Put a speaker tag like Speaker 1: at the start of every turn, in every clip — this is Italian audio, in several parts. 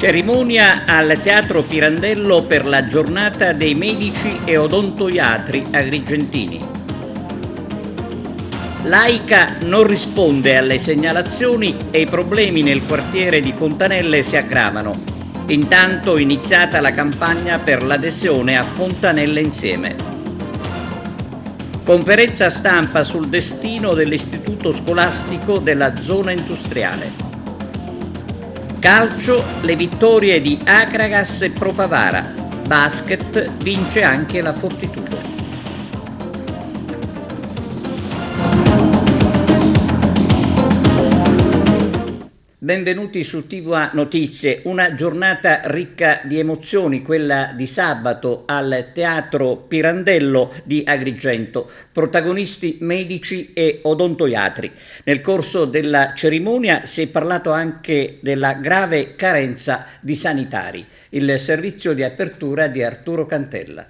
Speaker 1: Cerimonia al Teatro Pirandello per la giornata dei medici e odontoiatri agrigentini. L'AICA non risponde alle segnalazioni e i problemi nel quartiere di Fontanelle si aggravano. Intanto iniziata la campagna per l'adesione a Fontanelle Insieme. Conferenza stampa sul destino dell'istituto scolastico della zona industriale. Calcio, le vittorie di Akragas e Pro Favara. Basket, vince anche la Fortitudo. Benvenuti su TVA Notizie, una giornata ricca di emozioni, quella di sabato al Teatro Pirandello di Agrigento, protagonisti medici e odontoiatri. Nel corso della cerimonia si è parlato anche della grave carenza di sanitari, il servizio di apertura di Arturo Cantella.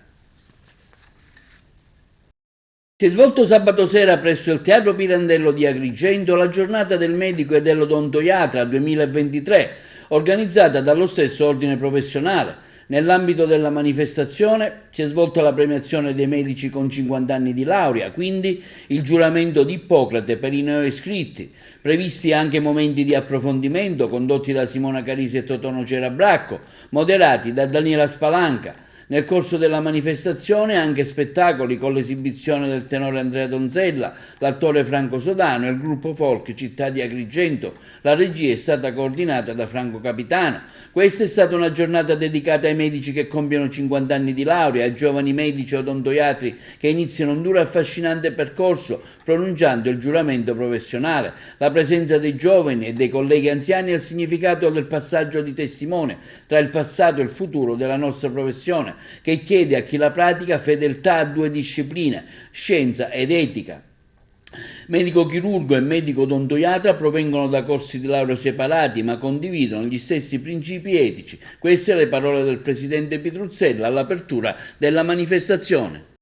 Speaker 2: Si è svolto sabato sera presso il Teatro Pirandello di Agrigento la giornata del medico e dell'odontoiatra 2023, organizzata dallo stesso ordine professionale. Nell'ambito della manifestazione si è svolta la premiazione dei medici con 50 anni di laurea, quindi il giuramento di Ippocrate per i neoiscritti, previsti anche momenti di approfondimento condotti da Simona Carisi e Totono Cerabracco, moderati da Daniela Spalanca. Nel corso della manifestazione anche spettacoli con l'esibizione del tenore Andrea Donzella, l'attore Franco Sodano e il gruppo folk Città di Agrigento. La regia è stata coordinata da Franco Capitano. Questa è stata una giornata dedicata ai medici che compiono 50 anni di laurea, ai giovani medici odontoiatri che iniziano un duro e affascinante percorso pronunciando il giuramento professionale. La presenza dei giovani e dei colleghi anziani ha il significato del passaggio di testimone tra il passato e il futuro della nostra professione, che chiede a chi la pratica fedeltà a due discipline, scienza ed etica. Medico chirurgo e medico odontoiatra provengono da corsi di laurea separati ma condividono gli stessi principi etici. Queste le parole del presidente Pitruzzella all'apertura della manifestazione.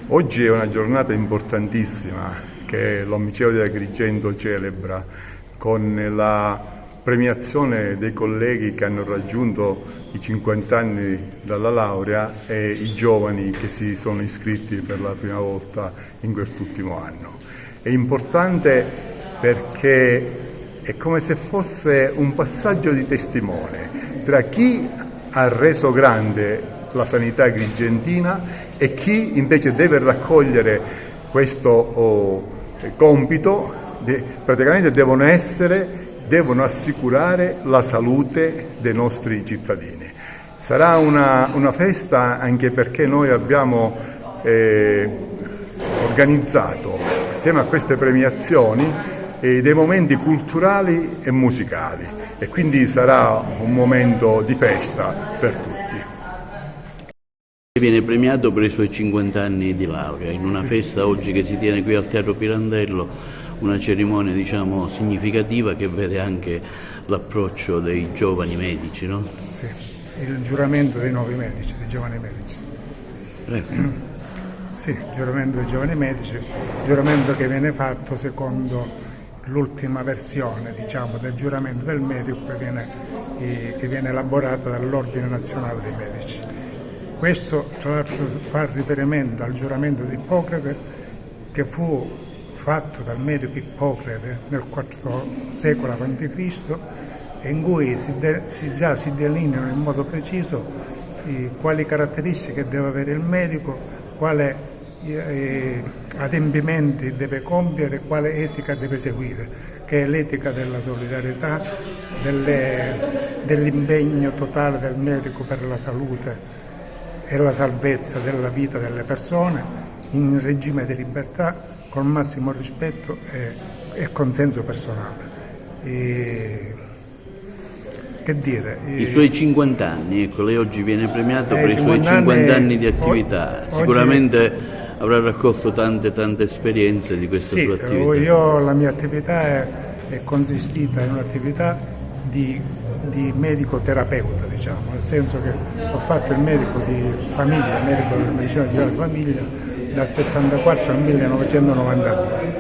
Speaker 3: Oggi è una giornata importantissima che l'Omiceo di Agrigento celebra con la premiazione dei colleghi che hanno raggiunto i 50 anni dalla laurea e i giovani che si sono iscritti per la prima volta in quest'ultimo anno. È importante perché è come se fosse un passaggio di testimone tra chi ha reso grande la sanità agrigentina e chi invece deve raccogliere questo compito. Praticamente devono assicurare la salute dei nostri cittadini. Sarà una festa anche perché noi abbiamo organizzato, insieme a queste premiazioni, dei momenti culturali e musicali e quindi sarà un momento di festa per tutti.
Speaker 2: Viene premiato per i suoi 50 anni di laurea in una festa oggi che si tiene qui al Teatro Pirandello, una cerimonia diciamo significativa che vede anche l'approccio dei giovani medici, no?
Speaker 4: Sì, il giuramento dei nuovi medici, dei giovani medici.
Speaker 2: Prego.
Speaker 4: Sì, il giuramento dei giovani medici, giuramento che viene fatto secondo l'ultima versione diciamo del giuramento del medico che viene elaborata dall'Ordine Nazionale dei Medici. Questo tra l'altro fa riferimento al giuramento di Ippocrate che fu fatto dal medico Ippocrate nel IV secolo a.C. e in cui già si delineano in modo preciso quali caratteristiche deve avere il medico, quali adempimenti deve compiere, quale etica deve seguire, che è l'etica della solidarietà, dell'impegno totale del medico per la salute e la salvezza della vita delle persone in regime di libertà con massimo rispetto e consenso personale. Che dire?
Speaker 2: I suoi 50 anni, ecco, lei oggi viene premiato per i suoi 50 anni di attività. Sicuramente avrà raccolto tante esperienze di questa sua attività.
Speaker 4: La mia attività è consistita in un'attività di medico terapeuta, diciamo, nel senso che ho fatto il medico di famiglia, medico della medicina di famiglia dal 1974 al 1992.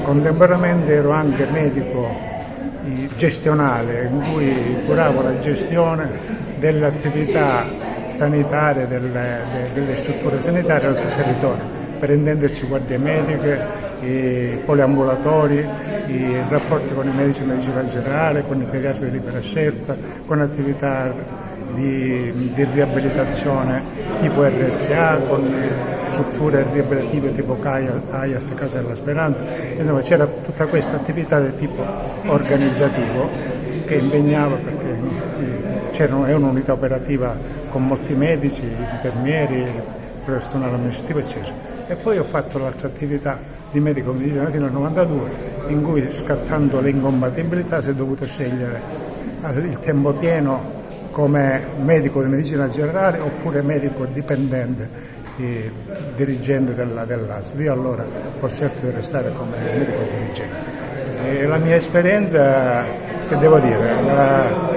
Speaker 4: Contemporaneamente ero anche medico gestionale in cui curavo la gestione delle attività sanitarie delle strutture sanitarie sul territorio, per intenderci guardie mediche, i poliambulatori, i rapporti con i medici di medicina generale, con i pediatri di libera scelta, con attività di riabilitazione tipo RSA, con strutture riabilitative tipo AIAS, Casa della Speranza. Insomma, c'era tutta questa attività di tipo organizzativo che impegnava, perché è un'unità operativa con molti medici, infermieri, personale amministrativo eccetera. E poi ho fatto l'altra attività di medico medicina fino al 92, in cui, scattando le incompatibilità, si è dovuto scegliere il tempo pieno come medico di medicina generale oppure medico dipendente, dirigente dell'ASL. Io allora ho scelto di restare come medico dirigente. E la mia esperienza, che devo dire,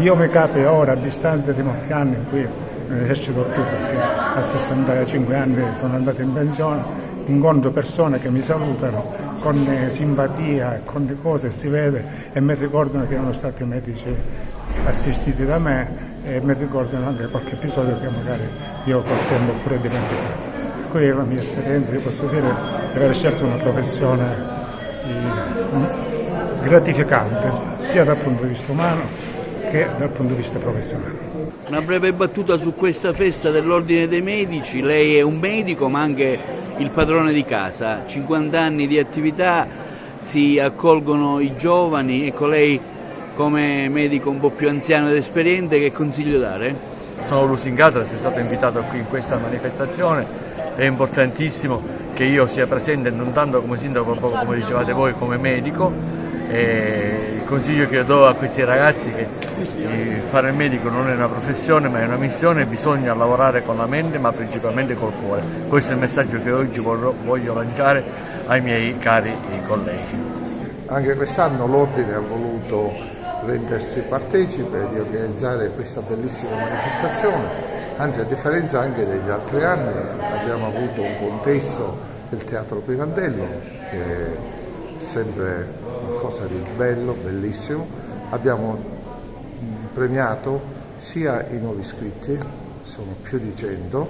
Speaker 4: io mi capita ora, a distanza di molti anni in cui non esercito più perché a 65 anni sono andato in pensione, incontro persone che mi salutano con simpatia e con le cose, si vede, e mi ricordano che erano stati medici assistiti da me, e mi ricordano anche qualche episodio che magari io col tempo ho pure dimenticato. Questa è la mia esperienza. Io posso dire di aver scelto una professione gratificante sia dal punto di vista umano che dal punto di vista professionale.
Speaker 2: Una breve battuta su questa festa dell'Ordine dei Medici. Lei è un medico ma anche il padrone di casa, 50 anni di attività, si accolgono i giovani. Ecco, lei come medico un po' più anziano ed esperiente, che consiglio dare?
Speaker 5: Sono lusingato di essere stato invitato qui in questa manifestazione. È importantissimo che io sia presente, non tanto come sindaco, proprio come dicevate voi, come medico. E il consiglio che io do a questi ragazzi è che fare il medico non è una professione ma è una missione, bisogna lavorare con la mente ma principalmente col cuore. Questo è il messaggio che oggi voglio lanciare ai miei cari colleghi.
Speaker 6: Anche quest'anno l'Ordine ha voluto rendersi partecipe di organizzare questa bellissima manifestazione, anzi, a differenza anche degli altri anni, abbiamo avuto un contesto del Teatro Pirandello che è sempre qualcosa di bello, bellissimo. Abbiamo premiato sia i nuovi iscritti, sono più di 100,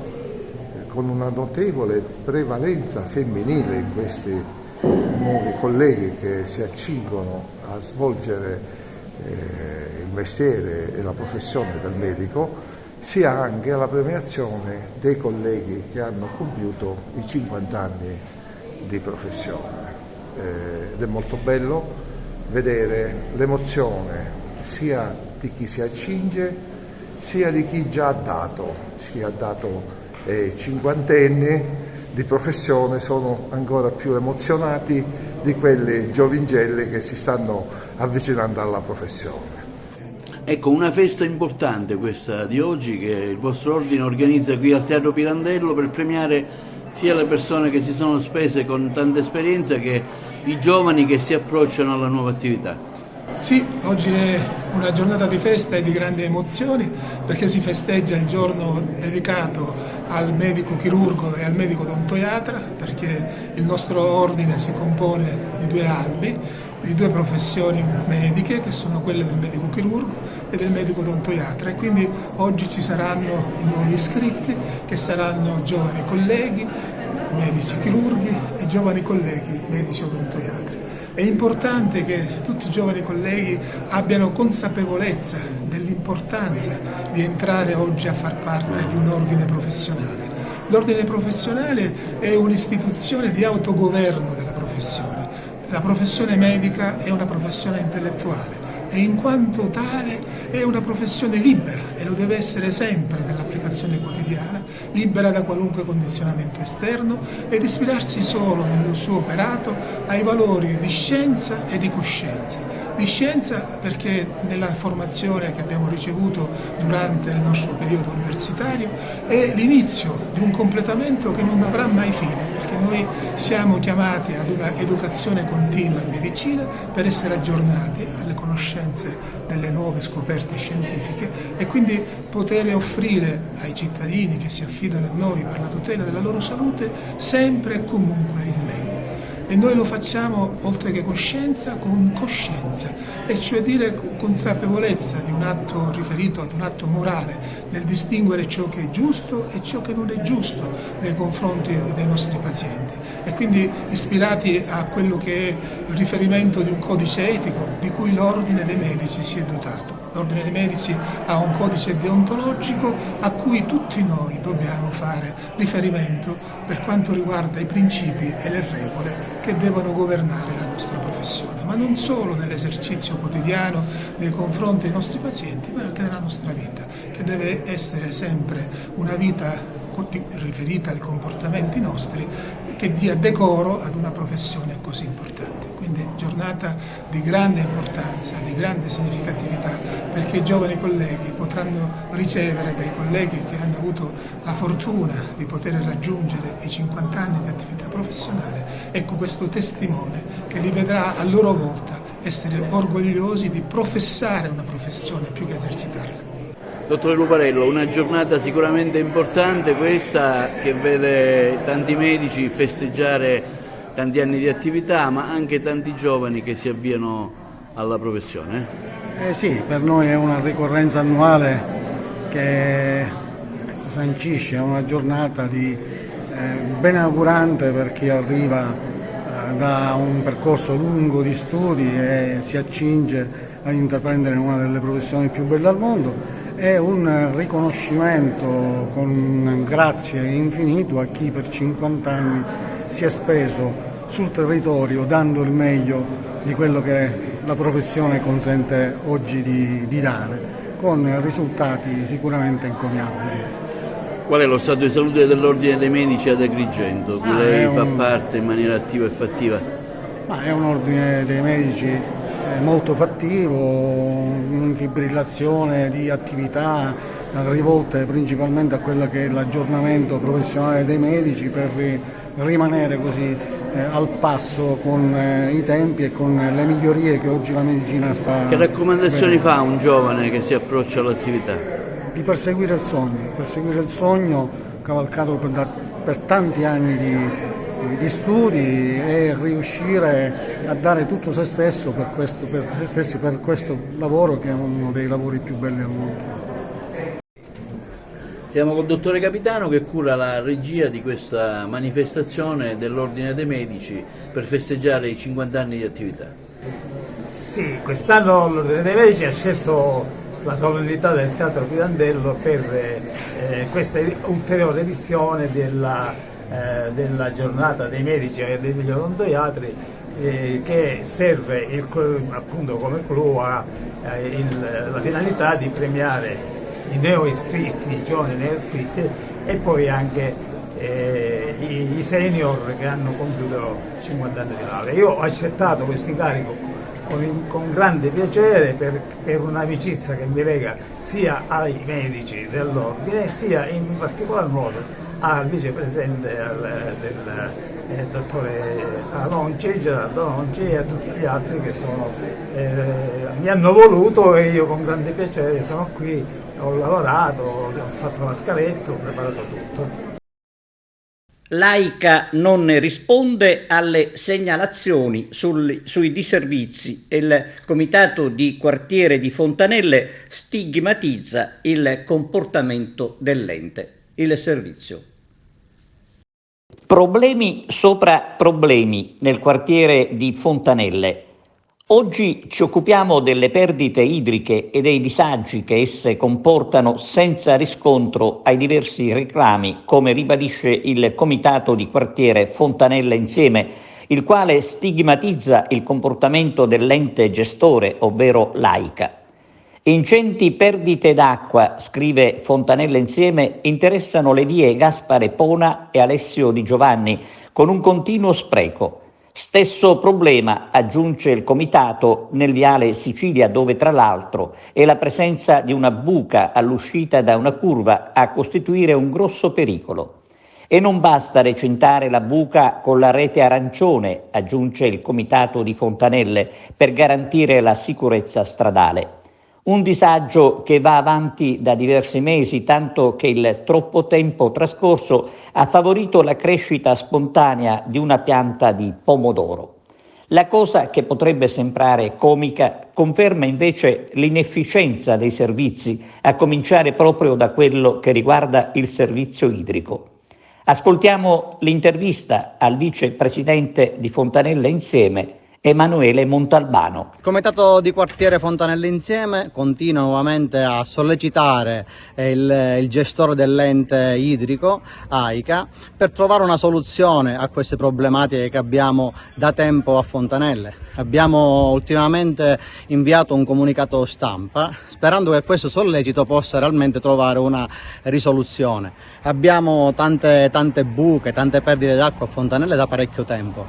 Speaker 6: con una notevole prevalenza femminile in questi nuovi colleghi che si accingono a svolgere il mestiere e la professione del medico, sia anche alla premiazione dei colleghi che hanno compiuto i 50 anni di professione. Ed è molto bello vedere l'emozione sia di chi si accinge sia di chi già ha dato, 50enni di professione sono ancora più emozionati di quelli giovincelli che si stanno avvicinando alla professione.
Speaker 2: Ecco, una festa importante questa di oggi che il vostro ordine organizza qui al Teatro Pirandello per premiare sia le persone che si sono spese con tanta esperienza che i giovani che si approcciano alla nuova attività.
Speaker 7: Sì, oggi è una giornata di festa e di grandi emozioni perché si festeggia il giorno dedicato al medico chirurgo e al medico odontoiatra, perché il nostro ordine si compone di 2 albi, di 2 professioni mediche che sono quelle del medico chirurgo e del medico odontoiatra, e quindi oggi ci saranno i nuovi iscritti che saranno giovani colleghi medici chirurghi e giovani colleghi medici odontoiatri. È importante che tutti i giovani colleghi abbiano consapevolezza dell'importanza di entrare oggi a far parte di un ordine professionale. L'ordine professionale è un'istituzione di autogoverno della professione. La professione medica è una professione intellettuale e in quanto tale è una professione libera, e lo deve essere sempre nell'applicazione quotidiana, libera da qualunque condizionamento esterno ed ispirarsi solo nel suo operato ai valori di scienza e di coscienza. Di scienza perché nella formazione che abbiamo ricevuto durante il nostro periodo universitario è l'inizio di un completamento che non avrà mai fine, perché noi siamo chiamati ad una educazione continua in medicina per essere aggiornati alle conoscenze delle nuove scoperte scientifiche e quindi poter offrire ai cittadini che si affidano a noi per la tutela della loro salute sempre e comunque il meglio. e noi lo facciamo oltre che con scienza, con coscienza, e cioè dire consapevolezza di un atto riferito ad un atto morale, nel distinguere ciò che è giusto e ciò che non è giusto nei confronti dei nostri pazienti, e quindi ispirati a quello che è il riferimento di un codice etico di cui l'Ordine dei Medici si è dotato. L'Ordine dei Medici ha un codice deontologico a cui tutti noi dobbiamo fare riferimento per quanto riguarda i principi e le regole che devono governare la nostra professione, ma non solo nell'esercizio quotidiano nei confronti dei nostri pazienti, ma anche nella nostra vita, che deve essere sempre una vita riferita ai comportamenti nostri, che dia decoro ad una professione così importante. Quindi giornata di grande importanza, di grande significatività, perché i giovani colleghi potranno ricevere, dai colleghi che hanno avuto la fortuna di poter raggiungere i 50 anni di attività professionale, ecco questo testimone che li vedrà a loro volta essere orgogliosi di professare una professione più che esercitarla.
Speaker 2: Dottore Luparello, una giornata sicuramente importante questa, che vede tanti medici festeggiare tanti anni di attività, ma anche tanti giovani che si avviano alla professione.
Speaker 8: Sì, per noi è una ricorrenza annuale che sancisce una giornata benaugurante per chi arriva da un percorso lungo di studi e si accinge a intraprendere una delle professioni più belle al mondo. È un riconoscimento con un grazie infinito a chi per 50 anni si è speso sul territorio dando il meglio di quello che la professione consente oggi di dare, con risultati sicuramente encomiabili.
Speaker 2: Qual è lo stato di salute dell'Ordine dei Medici ad Agrigento, cui lei fa parte in maniera attiva e fattiva?
Speaker 8: È un ordine dei medici molto fattivo, in fibrillazione di attività rivolte principalmente a quello che è l'aggiornamento professionale dei medici per rimanere così al passo con i tempi e con le migliorie che oggi la medicina sta.
Speaker 2: Che raccomandazioni fa un giovane che si approccia all'attività?
Speaker 8: Di perseguire il sogno cavalcato per tanti anni di studi e riuscire a dare tutto se stesso per questo lavoro che è uno dei lavori più belli al mondo.
Speaker 2: Siamo col dottore Capitano che cura la regia di questa manifestazione dell'Ordine dei Medici per festeggiare i 50 anni di attività.
Speaker 9: Sì, quest'anno l'Ordine dei Medici ha scelto la solennità del Teatro Pirandello per questa ulteriore edizione della giornata dei medici e degli odontoiatri, che serve appunto come clou la finalità di premiare i neoiscritti, i giovani neoiscritti, e poi anche i senior che hanno compiuto 50 anni di laurea. Io ho accettato questo incarico con grande piacere per un'amicizia che mi lega sia ai medici dell'ordine sia in particolar modo al vicepresidente del dottore Alonci, Gerardo Alonci, e a tutti gli altri che mi hanno voluto, e io con grande piacere sono qui, ho lavorato, ho fatto la scaletta, ho preparato tutto.
Speaker 1: L'AICA non risponde alle segnalazioni sui disservizi e il comitato di quartiere di Fontanelle stigmatizza il comportamento dell'ente. Il servizio. Problemi sopra problemi nel quartiere di Fontanelle. Oggi ci occupiamo delle perdite idriche e dei disagi che esse comportano senza riscontro ai diversi reclami, come ribadisce il comitato di quartiere Fontanelle Insieme, il quale stigmatizza il comportamento dell'ente gestore, ovvero l'AICA. Ingenti perdite d'acqua, scrive Fontanelle Insieme, interessano le vie Gaspare Pona e Alessio Di Giovanni, con un continuo spreco. Stesso problema, aggiunge il comitato, nel viale Sicilia, dove tra l'altro è la presenza di una buca all'uscita da una curva a costituire un grosso pericolo. E non basta recintare la buca con la rete arancione, aggiunge il comitato di Fontanelle, per garantire la sicurezza stradale. Un disagio che va avanti da diversi mesi, tanto che il troppo tempo trascorso ha favorito la crescita spontanea di una pianta di pomodoro. La cosa che potrebbe sembrare comica conferma invece l'inefficienza dei servizi, a cominciare proprio da quello che riguarda il servizio idrico. Ascoltiamo l'intervista al vicepresidente di Fontanelle Insieme, Emanuele Montalbano.
Speaker 8: Il Comitato di Quartiere Fontanelle Insieme continua nuovamente a sollecitare il gestore dell'ente idrico, AICA, per trovare una soluzione a queste problematiche che abbiamo da tempo a Fontanelle. Abbiamo ultimamente inviato un comunicato stampa sperando che questo sollecito possa realmente trovare una risoluzione. Abbiamo tante buche, tante perdite d'acqua a Fontanelle da parecchio tempo.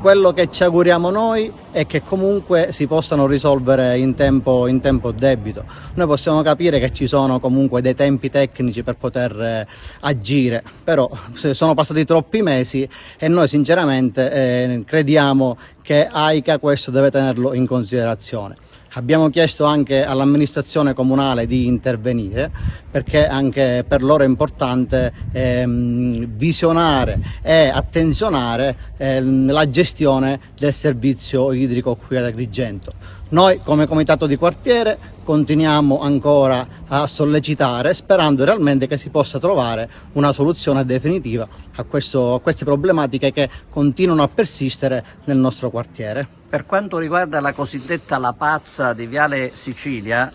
Speaker 8: Quello che ci auguriamo noi è che comunque si possano risolvere in tempo debito. Noi possiamo capire che ci sono comunque dei tempi tecnici per poter agire, però sono passati troppi mesi e noi sinceramente crediamo che AICA questo deve tenerlo in considerazione. Abbiamo chiesto anche all'amministrazione comunale di intervenire perché anche per loro è importante visionare e attenzionare la gestione del servizio idrico qui ad Agrigento. Noi come comitato di quartiere continuiamo ancora a sollecitare sperando realmente che si possa trovare una soluzione definitiva a queste problematiche che continuano a persistere nel nostro quartiere.
Speaker 1: Per quanto riguarda la cosiddetta La Pazza di Viale Sicilia,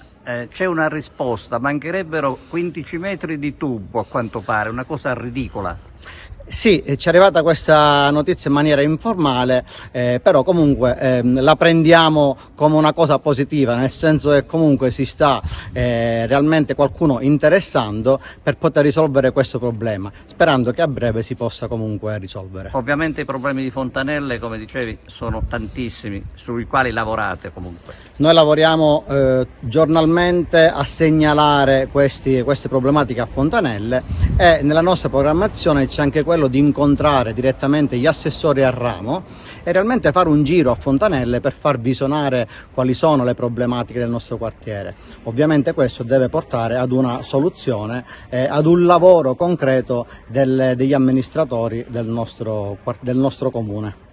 Speaker 1: c'è una risposta, mancherebbero 15 metri di tubo a quanto pare, una cosa ridicola.
Speaker 8: Sì, ci è arrivata questa notizia in maniera informale, però comunque la prendiamo come una cosa positiva, nel senso che comunque si sta realmente qualcuno interessando per poter risolvere questo problema, sperando che a breve si possa comunque risolvere.
Speaker 1: Ovviamente i problemi di Fontanelle, come dicevi, sono tantissimi, sui quali lavorate comunque.
Speaker 8: Noi lavoriamo giornalmente a segnalare queste problematiche a Fontanelle e nella nostra programmazione c'è anche quello di incontrare direttamente gli assessori al ramo e realmente fare un giro a Fontanelle per far visionare quali sono le problematiche del nostro quartiere. Ovviamente questo deve portare ad una soluzione, ad un lavoro concreto degli amministratori del nostro comune.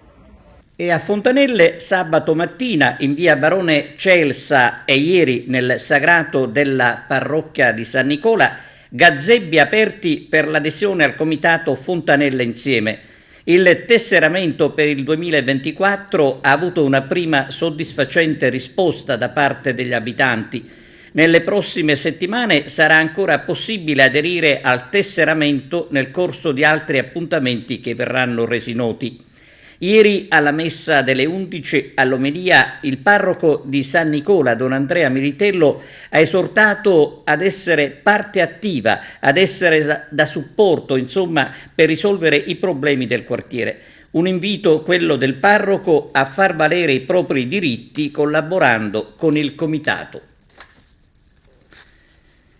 Speaker 1: E a Fontanelle sabato mattina in via Barone Celsa e ieri nel sagrato della parrocchia di San Nicola gazzebi aperti per l'adesione al comitato Fontanelle Insieme. Il tesseramento per il 2024 ha avuto una prima soddisfacente risposta da parte degli abitanti. Nelle prossime settimane sarà ancora possibile aderire al tesseramento nel corso di altri appuntamenti che verranno resi noti. Ieri alla messa delle 11 all'omelia il parroco di San Nicola, Don Andrea Militello, ha esortato ad essere parte attiva, ad essere da supporto, insomma, per risolvere i problemi del quartiere. Un invito, quello del parroco, a far valere i propri diritti collaborando con il comitato.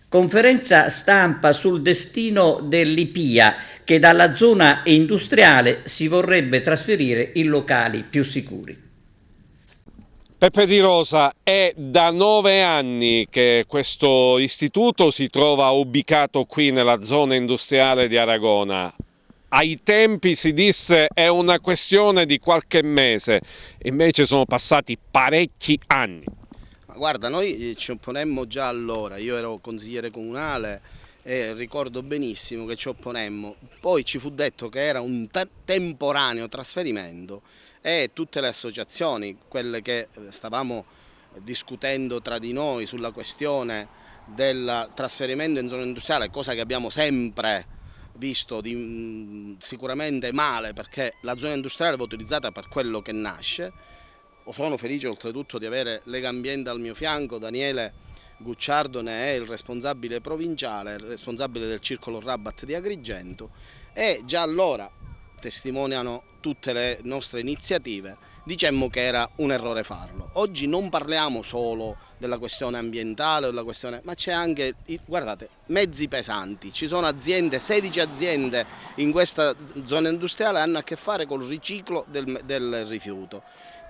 Speaker 1: Conferenza stampa sul destino dell'Ipia, che dalla zona industriale si vorrebbe trasferire in locali più sicuri.
Speaker 10: Peppe Di Rosa, è da 9 anni che questo istituto si trova ubicato qui nella zona industriale di Aragona. Ai tempi si disse è una questione di qualche mese, invece sono passati parecchi anni.
Speaker 11: Guarda, noi ci opponemmo già allora, io ero consigliere comunale e ricordo benissimo che ci opponemmo, poi ci fu detto che era un temporaneo trasferimento e tutte le associazioni, quelle che stavamo discutendo tra di noi sulla questione del trasferimento in zona industriale, cosa che abbiamo sempre visto sicuramente male perché la zona industriale va utilizzata per quello che nasce. Sono felice oltretutto di avere Legambiente al mio fianco, Daniele Gucciardo ne è il responsabile provinciale, il responsabile del circolo Rabat di Agrigento e già allora testimoniano tutte le nostre iniziative, dicemmo che era un errore farlo. Oggi non parliamo solo della questione ambientale, ma c'è anche, guardate, mezzi pesanti, ci sono aziende, 16 aziende in questa zona industriale hanno a che fare col riciclo del rifiuto.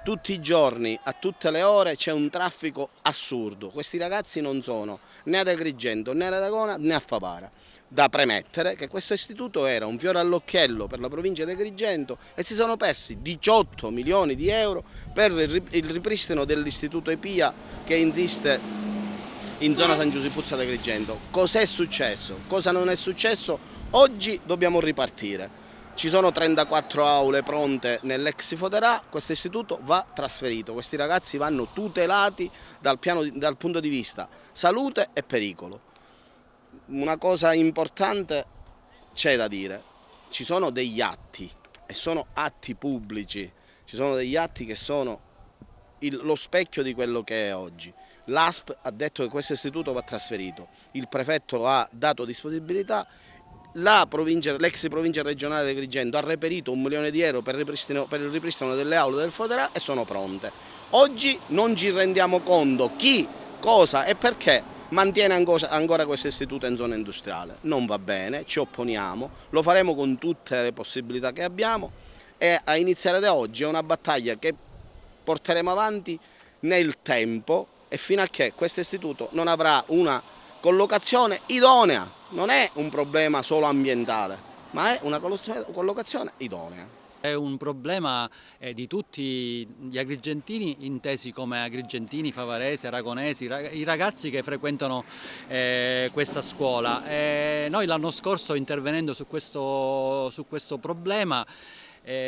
Speaker 11: tutti i giorni, a tutte le ore c'è un traffico assurdo. Questi ragazzi non sono né ad Agrigento, né ad Aragona, né a Favara. Da premettere che questo istituto era un fiore all'occhiello per la provincia di Agrigento e si sono persi 18 milioni di euro per il ripristino dell'istituto EPIA che insiste in zona San Giuseppuzza di Agrigento. Cos'è successo? Cosa non è successo? Oggi dobbiamo ripartire. Ci sono 34 aule pronte nell'ex Foderà, questo istituto va trasferito, questi ragazzi vanno tutelati dal punto di vista salute e pericolo. Una cosa importante c'è da dire, ci sono degli atti e sono atti pubblici, ci sono degli atti che sono lo specchio di quello che è oggi. L'ASP ha detto che questo istituto va trasferito, il prefetto lo ha dato disponibilità. L'ex provincia regionale di Agrigento ha reperito 1 milione di euro per il ripristino delle aule del Foderà e sono pronte. Oggi non ci rendiamo conto chi, cosa e perché mantiene ancora questo istituto in zona industriale. Non va bene, ci opponiamo, lo faremo con tutte le possibilità che abbiamo e a iniziare da oggi è una battaglia che porteremo avanti nel tempo e fino a che questo istituto non avrà una collocazione idonea. Non è un problema solo ambientale, ma è una collocazione idonea.
Speaker 12: È un problema di tutti gli agrigentini, intesi come agrigentini, favaresi, aragonesi, i ragazzi che frequentano questa scuola. Noi l'anno scorso, intervenendo su questo problema,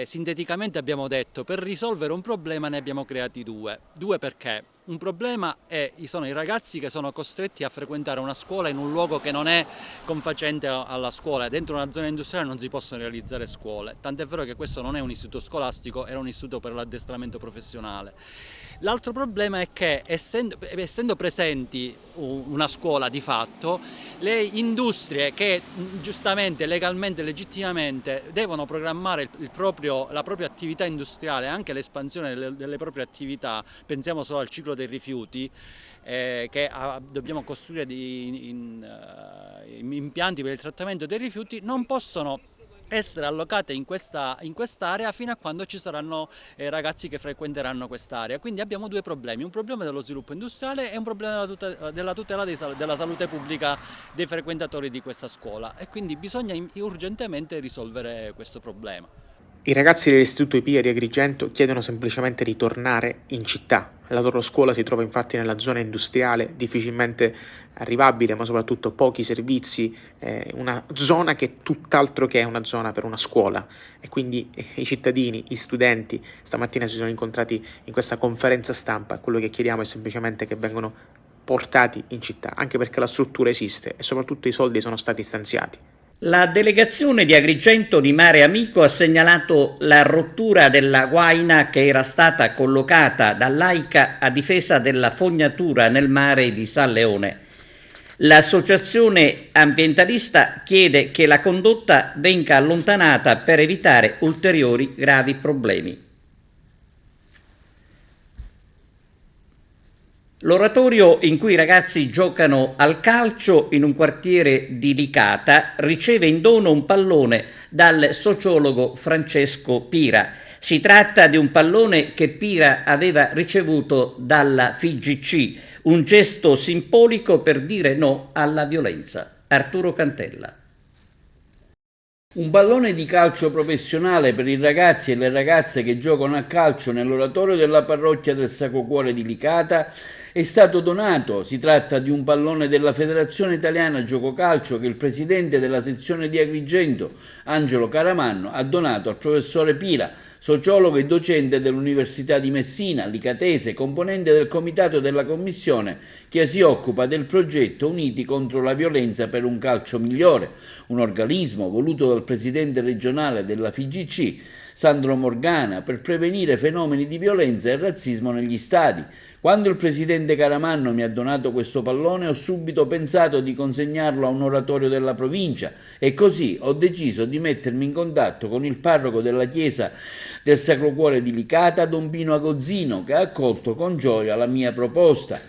Speaker 12: sinteticamente abbiamo detto: per risolvere un problema ne abbiamo creati due. Due perché? Un problema sono i ragazzi che sono costretti a frequentare una scuola in un luogo che non è confacente alla scuola. Dentro una zona industriale non si possono realizzare scuole, tant'è vero che questo non è un istituto scolastico, era un istituto per l'addestramento professionale. L'altro problema è che essendo presenti una scuola di fatto, le industrie che giustamente, legalmente, legittimamente devono programmare la propria attività industriale, anche l'espansione delle proprie attività, pensiamo solo al ciclo dei rifiuti, che dobbiamo costruire impianti per il trattamento dei rifiuti, non possono essere allocate in quest'area fino a quando ci saranno ragazzi che frequenteranno quest'area. Quindi abbiamo due problemi: un problema dello sviluppo industriale e un problema della tutela della salute pubblica dei frequentatori di questa scuola, e quindi bisogna urgentemente risolvere questo problema.
Speaker 13: I ragazzi dell'Istituto EPIA di Agrigento chiedono semplicemente di tornare in città. La loro scuola si trova infatti nella zona industriale, difficilmente arrivabile, ma soprattutto pochi servizi, una zona che è tutt'altro che una zona per una scuola. E quindi i cittadini, gli studenti, stamattina si sono incontrati in questa conferenza stampa. Quello che chiediamo è semplicemente che vengano portati in città, anche perché la struttura esiste e soprattutto i soldi sono stati stanziati.
Speaker 1: La delegazione di Agrigento di Mare Amico ha segnalato la rottura della guaina che era stata collocata dall'AICA a difesa della fognatura nel mare di San Leone. L'associazione ambientalista chiede che la condotta venga allontanata per evitare ulteriori gravi problemi. L'oratorio in cui i ragazzi giocano al calcio in un quartiere di Licata riceve in dono un pallone dal sociologo Francesco Pira. Si tratta di un pallone che Pira aveva ricevuto dalla FIGC, un gesto simbolico per dire no alla violenza. Arturo Cantella.
Speaker 2: Un pallone di calcio professionale per i ragazzi e le ragazze che giocano a calcio nell'oratorio della parrocchia del Sacro Cuore di Licata è stato donato. Si tratta di un pallone della Federazione Italiana Gioco Calcio che il presidente della sezione di Agrigento, Angelo Caramanno, ha donato al professore Pira, sociologo e docente dell'Università di Messina, licatese, componente del comitato della commissione che si occupa del progetto Uniti contro la violenza per un calcio migliore, un organismo voluto dal presidente regionale della FIGC, Sandro Morgana, per prevenire fenomeni di violenza e razzismo negli stadi. Quando il presidente Caramanno mi ha donato questo pallone ho subito pensato di consegnarlo a un oratorio della provincia e così ho deciso di mettermi in contatto con il parroco della chiesa del Sacro Cuore di Licata, Don Pino Agozzino, che ha accolto con gioia la mia proposta.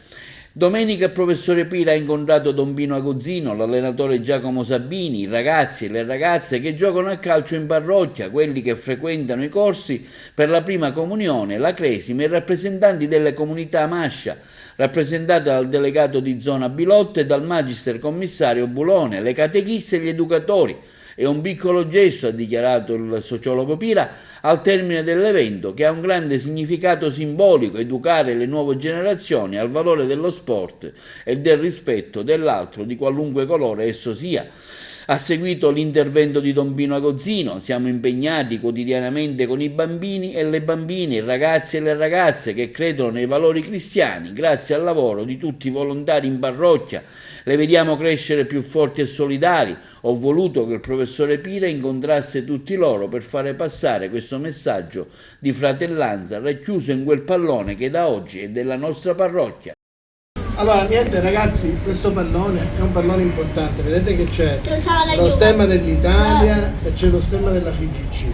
Speaker 2: Domenica il professore Pira ha incontrato Don Pino Agozzino, l'allenatore Giacomo Sabini, i ragazzi e le ragazze che giocano a calcio in parrocchia, quelli che frequentano i corsi per la prima comunione, la cresima e i rappresentanti delle comunità Mascia, rappresentata dal delegato di zona Bilotto e dal magister commissario Bulone, le catechiste e gli educatori. È un piccolo gesto, ha dichiarato il sociologo Pira, al termine dell'evento, che ha un grande significato simbolico: educare le nuove generazioni al valore dello sport e del rispetto dell'altro, di qualunque colore esso sia. Ha seguito l'intervento di Don Pino Agozzino: siamo impegnati quotidianamente con i bambini e le bambine, i ragazzi e le ragazze che credono nei valori cristiani. Grazie al lavoro di tutti i volontari in parrocchia le vediamo crescere più forti e solidari. Ho voluto che il professore Pira incontrasse tutti loro per fare passare questo messaggio di fratellanza racchiuso in quel pallone che da oggi è della nostra parrocchia.
Speaker 14: Allora, niente ragazzi, questo pallone è un pallone importante. Vedete che c'è lo stemma dell'Italia e c'è lo stemma della FIGC.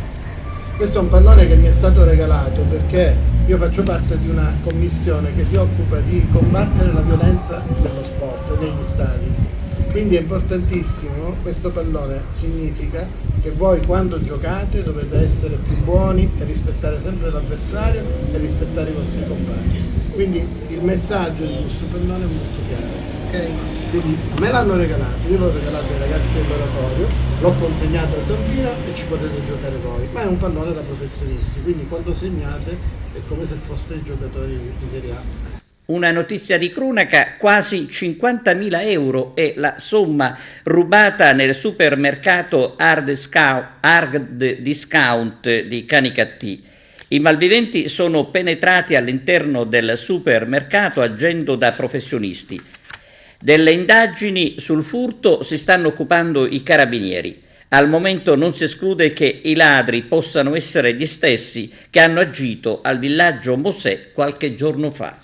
Speaker 14: Questo è un pallone che mi è stato regalato perché io faccio parte di una commissione che si occupa di combattere la violenza nello sport, negli stadi. Quindi è importantissimo, questo pallone significa che voi quando giocate dovete essere più buoni e rispettare sempre l'avversario e rispettare i vostri compagni. Quindi il messaggio di questo pallone è molto chiaro, ok? Quindi me l'hanno regalato, io l'ho regalato ai ragazzi dell'oratorio, l'ho consegnato a Don Pino e ci potete giocare voi, ma è un pallone da professionisti, quindi quando segnate è come se foste giocatori di Serie A.
Speaker 1: Una notizia di cronaca: quasi 50.000 euro è la somma rubata nel supermercato Hard Discount di Canicattì. I malviventi sono penetrati all'interno del supermercato agendo da professionisti. Delle indagini sul furto si stanno occupando i carabinieri. Al momento non si esclude che i ladri possano essere gli stessi che hanno agito al villaggio Mosè qualche giorno fa.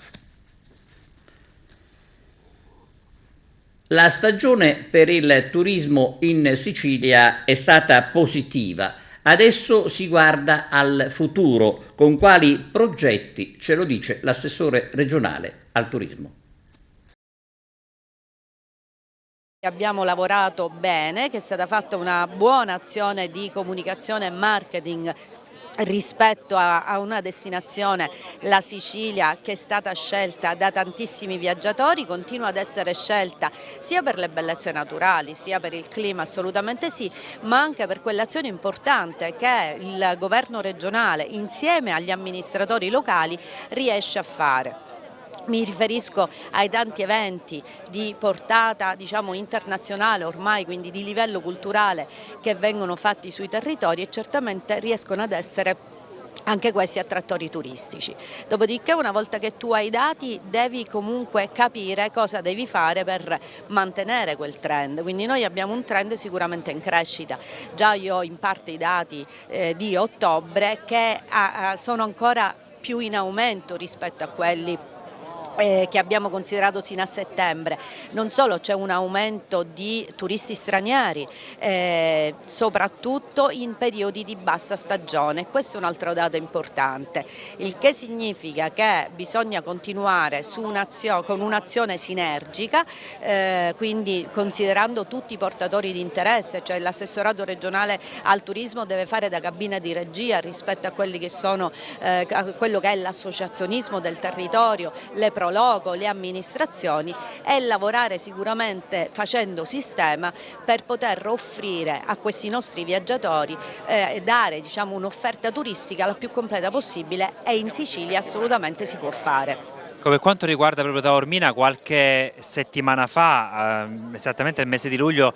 Speaker 1: La stagione per il turismo in Sicilia è stata positiva. Adesso si guarda al futuro. Con quali progetti? Ce lo dice l'assessore regionale al turismo.
Speaker 15: Abbiamo lavorato bene, che è stata fatta una buona azione di comunicazione e marketing rispetto a una destinazione, la Sicilia, che è stata scelta da tantissimi viaggiatori, continua ad essere scelta sia per le bellezze naturali sia per il clima, assolutamente sì, ma anche per quell'azione importante che il governo regionale insieme agli amministratori locali riesce a fare. Mi riferisco ai tanti eventi di portata, diciamo, internazionale ormai, quindi di livello culturale, che vengono fatti sui territori e certamente riescono ad essere anche questi attrattori turistici. Dopodiché, una volta che tu hai i dati, devi comunque capire cosa devi fare per mantenere quel trend. Quindi noi abbiamo un trend sicuramente in crescita. Già io ho in parte i dati di ottobre che sono ancora più in aumento rispetto a quelli che abbiamo considerato sino a settembre. Non solo c'è un aumento di turisti stranieri, soprattutto in periodi di bassa stagione, questo è un altro dato importante, il che significa che bisogna continuare con un'azione sinergica, quindi considerando tutti i portatori di interesse, cioè l'assessorato regionale al turismo deve fare da cabina di regia rispetto a quelli che sono, a quello che è l'associazionismo del territorio, le prologo, le amministrazioni, e lavorare sicuramente facendo sistema per poter offrire a questi nostri viaggiatori, dare, diciamo, un'offerta turistica la più completa possibile, e in Sicilia assolutamente si può fare.
Speaker 16: Per quanto riguarda proprio Taormina, qualche settimana fa, esattamente nel mese di luglio,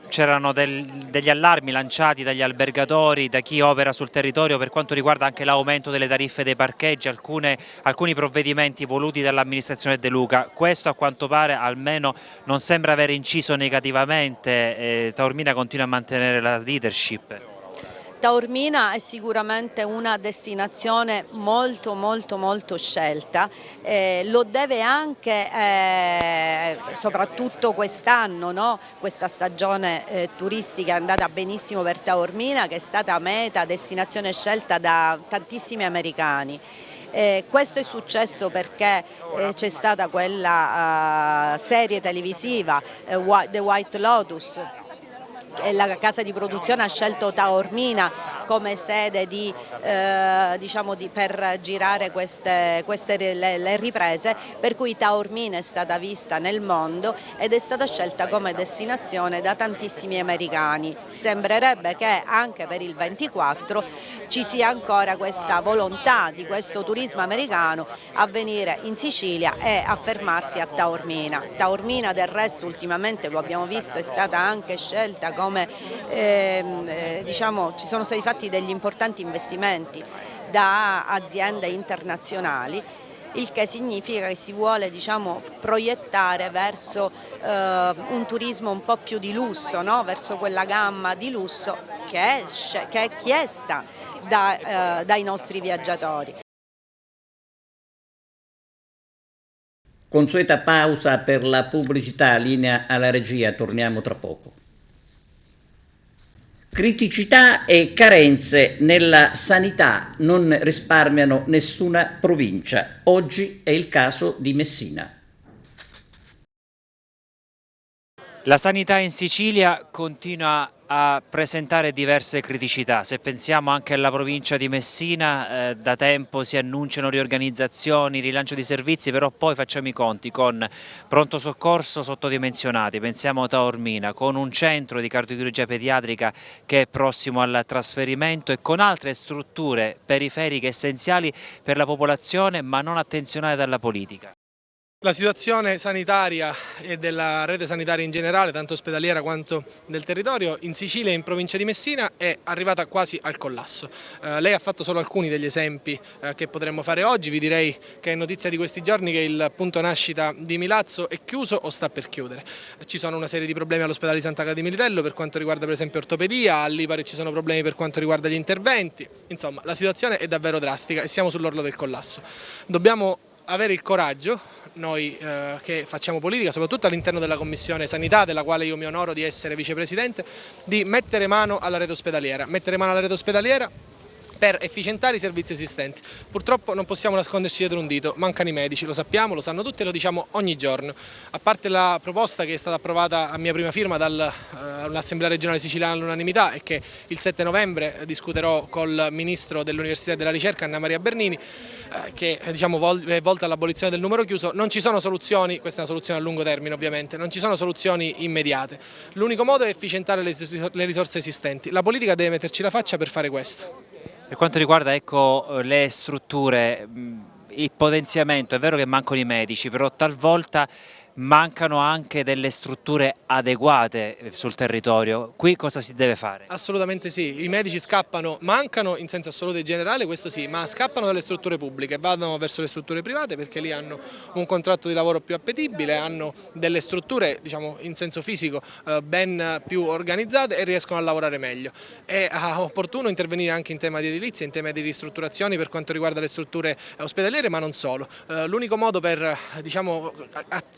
Speaker 16: c'erano degli allarmi lanciati dagli albergatori, da chi opera sul territorio, per quanto riguarda anche l'aumento delle tariffe dei parcheggi, alcuni provvedimenti voluti dall'amministrazione De Luca. Questo, a quanto pare, almeno non sembra aver inciso negativamente. Taormina continua a mantenere la leadership.
Speaker 15: Taormina è sicuramente una destinazione molto scelta, lo deve anche soprattutto quest'anno, no? Questa stagione turistica è andata benissimo per Taormina, che è stata meta, destinazione scelta da tantissimi americani. Questo è successo perché c'è stata quella serie televisiva The White Lotus, e la casa di produzione ha scelto Taormina come sede per girare le riprese, per cui Taormina è stata vista nel mondo ed è stata scelta come destinazione da tantissimi americani. Sembrerebbe che anche per il 24 ci sia ancora questa volontà di questo turismo americano a venire in Sicilia e a fermarsi a Taormina. Taormina del resto ultimamente, lo abbiamo visto, è stata anche scelta come, ci sono stati fatti degli importanti investimenti da aziende internazionali, il che significa che si vuole proiettare verso un turismo un po' più di lusso, no? Verso quella gamma di lusso che è chiesta dai nostri viaggiatori.
Speaker 1: Consueta pausa per la pubblicità, linea alla regia, torniamo tra poco. Criticità e carenze nella sanità non risparmiano nessuna provincia. Oggi è il caso di Messina.
Speaker 16: La sanità in Sicilia continua a presentare diverse criticità. Se pensiamo anche alla provincia di Messina, da tempo si annunciano riorganizzazioni, rilancio di servizi, però poi facciamo i conti con pronto soccorso sottodimensionati, pensiamo a Taormina, con un centro di cardiochirurgia pediatrica che è prossimo al trasferimento e con altre strutture periferiche essenziali per la popolazione ma non attenzionate dalla politica.
Speaker 17: La situazione sanitaria e della rete sanitaria in generale, tanto ospedaliera quanto del territorio, in Sicilia e in provincia di Messina è arrivata quasi al collasso. Lei ha fatto solo alcuni degli esempi che potremmo fare oggi. Vi direi che è notizia di questi giorni che il punto nascita di Milazzo è chiuso o sta per chiudere. Ci sono una serie di problemi all'ospedale di Santa Casa di Militello per quanto riguarda per esempio ortopedia, all'Ipare ci sono problemi per quanto riguarda gli interventi. Insomma, la situazione è davvero drastica e siamo sull'orlo del collasso. Dobbiamo avere il coraggio, noi che facciamo politica, soprattutto all'interno della Commissione Sanità, della quale io mi onoro di essere vicepresidente, di mettere mano alla rete ospedaliera. Per efficientare i servizi esistenti. Purtroppo non possiamo nasconderci dietro un dito, mancano i medici, lo sappiamo, lo sanno tutti e lo diciamo ogni giorno. A parte la proposta che è stata approvata a mia prima firma dall'Assemblea regionale siciliana all'unanimità e che il 7 novembre discuterò col Ministro dell'Università e della Ricerca, Anna Maria Bernini, che è volta all'abolizione del numero chiuso, non ci sono soluzioni, questa è una soluzione a lungo termine ovviamente, non ci sono soluzioni immediate. L'unico modo è efficientare le risorse esistenti, la politica deve metterci la faccia per fare questo.
Speaker 16: Per quanto riguarda le strutture, il potenziamento, è vero che mancano i medici, però talvolta mancano anche delle strutture adeguate sul territorio. Qui cosa si deve fare?
Speaker 17: Assolutamente sì, i medici mancano in senso assoluto e generale, questo sì, ma scappano dalle strutture pubbliche, vanno verso le strutture private perché lì hanno un contratto di lavoro più appetibile, hanno delle strutture in senso fisico ben più organizzate e riescono a lavorare meglio. È opportuno intervenire anche in tema di edilizia, in tema di ristrutturazioni per quanto riguarda le strutture ospedaliere, ma non solo. L'unico modo per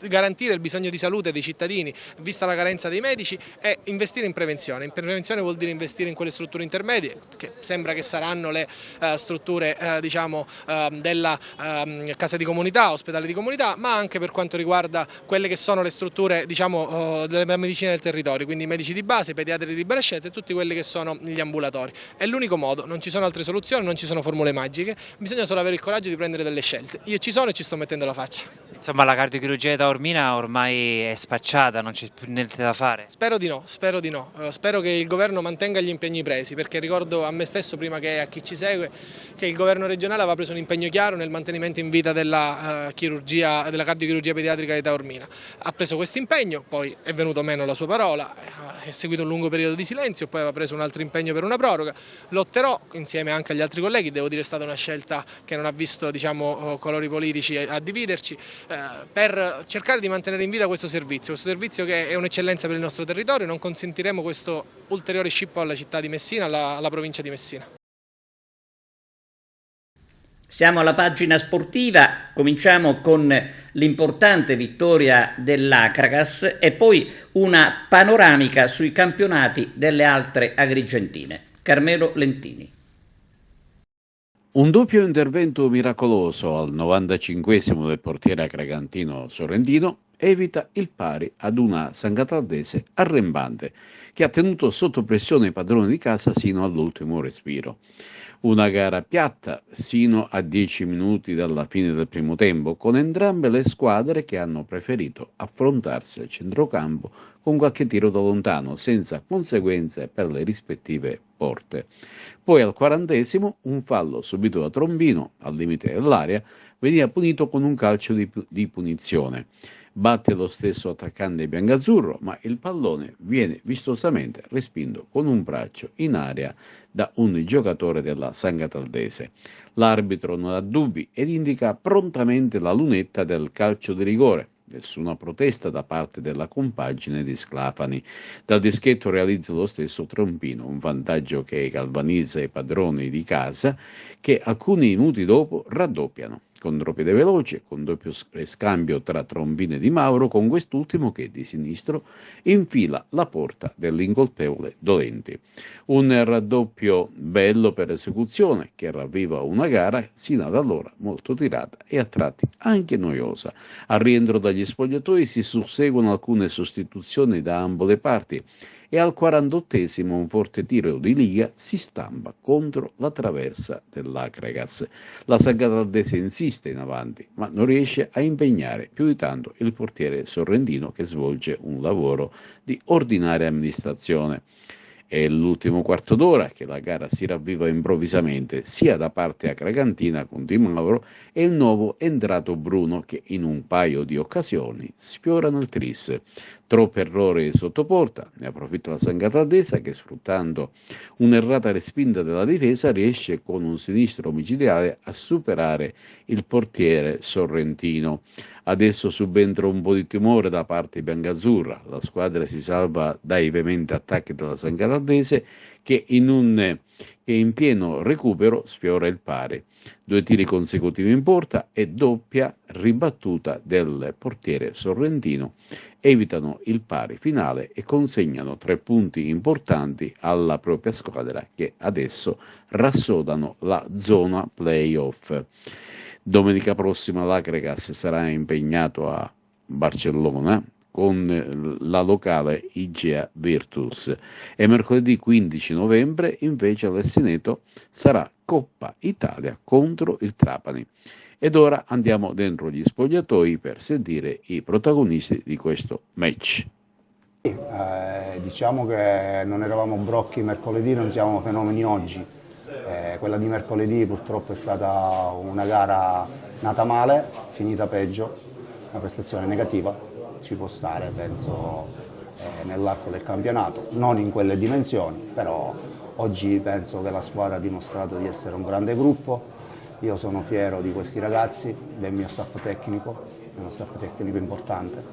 Speaker 17: garantire il bisogno di salute dei cittadini, vista la carenza dei medici, è investire in prevenzione. In prevenzione vuol dire investire in quelle strutture intermedie, che sembra che saranno le strutture della casa di comunità, ospedale di comunità, ma anche per quanto riguarda quelle che sono le strutture della medicina del territorio, quindi i medici di base, i pediatri di libera scelta e tutti quelli che sono gli ambulatori. È l'unico modo, non ci sono altre soluzioni, non ci sono formule magiche, bisogna solo avere il coraggio di prendere delle scelte. Io ci sono e ci sto mettendo la faccia.
Speaker 16: Insomma, la cardiochirurgia di Taormina ormai è spacciata, non c'è più niente da fare?
Speaker 17: Spero di no, spero che il governo mantenga gli impegni presi, perché ricordo a me stesso, prima che a chi ci segue, che il governo regionale aveva preso un impegno chiaro nel mantenimento in vita della cardiochirurgia pediatrica di Taormina. Ha preso questo impegno, poi è venuto meno la sua parola, è seguito un lungo periodo di silenzio, poi aveva preso un altro impegno per una proroga. Lotterò insieme anche agli altri colleghi, devo dire è stata una scelta che non ha visto colori politici a dividerci, per cercare di mantenere in vita questo servizio che è un'eccellenza per il nostro territorio. Non consentiremo questo ulteriore scippo alla città di Messina, alla provincia di Messina.
Speaker 1: Siamo alla pagina sportiva, cominciamo con l'importante vittoria dell'Acragas e poi una panoramica sui campionati delle altre agrigentine. Carmelo Lentini.
Speaker 18: Un doppio intervento miracoloso al 95esimo del portiere cragantino Sorrentino evita il pari ad una San Cataldese arrembante che ha tenuto sotto pressione i padroni di casa sino all'ultimo respiro. Una gara piatta sino a 10 minuti dalla fine del primo tempo, con entrambe le squadre che hanno preferito affrontarsi al centrocampo con qualche tiro da lontano, senza conseguenze per le rispettive porte. Poi al 40esimo un fallo subito da Trombino al limite dell'area veniva punito con un calcio di punizione. Batte lo stesso attaccante biancazzurro, ma il pallone viene vistosamente respinto con un braccio in area da un giocatore della San Cataldese. L'arbitro non ha dubbi ed indica prontamente la lunetta del calcio di rigore. Nessuna protesta da parte della compagine di Sclafani. Dal dischetto realizza lo stesso Trombino, un vantaggio che galvanizza i padroni di casa, che alcuni minuti dopo raddoppiano. Contropiede veloce, con doppio scambio tra Trombino e Di Mauro, con quest'ultimo che di sinistro infila la porta dell'incolpevole Dolenti. Un raddoppio bello per esecuzione che ravviva una gara sino ad allora molto tirata e a tratti anche noiosa. Al rientro dagli spogliatoi si susseguono alcune sostituzioni da ambo le parti e al 48esimo un forte tiro di Liga si stampa contro la traversa dell'Acregas. La San Cataldese insiste in avanti, ma non riesce a impegnare più di tanto il portiere sorrentino che svolge un lavoro di ordinaria amministrazione. È l'ultimo quarto d'ora che la gara si ravviva improvvisamente sia da parte acragantina con Di Mauro e il nuovo entrato Bruno che in un paio di occasioni sfiorano il tris. Troppi errori sotto porta, ne approfitta la San Cataldese che sfruttando un'errata respinta della difesa riesce con un sinistro omicidiale a superare il portiere sorrentino. Adesso subentra un po' di timore da parte biancazzurra, la squadra si salva dai veementi attacchi della San Cataldese che in pieno recupero sfiora il pari. 2 tiri consecutivi in porta e doppia ribattuta del portiere sorrentino evitano il pari finale e consegnano 3 punti importanti alla propria squadra che adesso rassodano la zona playoff. Domenica prossima l'Acregas sarà impegnato a Barcellona con la locale Igea Virtus e mercoledì 15 novembre invece all'Essineto sarà Coppa Italia contro il Trapani. Ed ora andiamo dentro gli spogliatoi per sentire i protagonisti di questo match.
Speaker 19: Diciamo che non eravamo brocchi mercoledì, non siamo fenomeni oggi. Quella di mercoledì purtroppo è stata una gara nata male, finita peggio, una prestazione negativa, ci può stare penso nell'arco del campionato, non in quelle dimensioni, però oggi penso che la squadra ha dimostrato di essere un grande gruppo. Io sono fiero di questi ragazzi, del mio staff tecnico, è uno staff tecnico importante,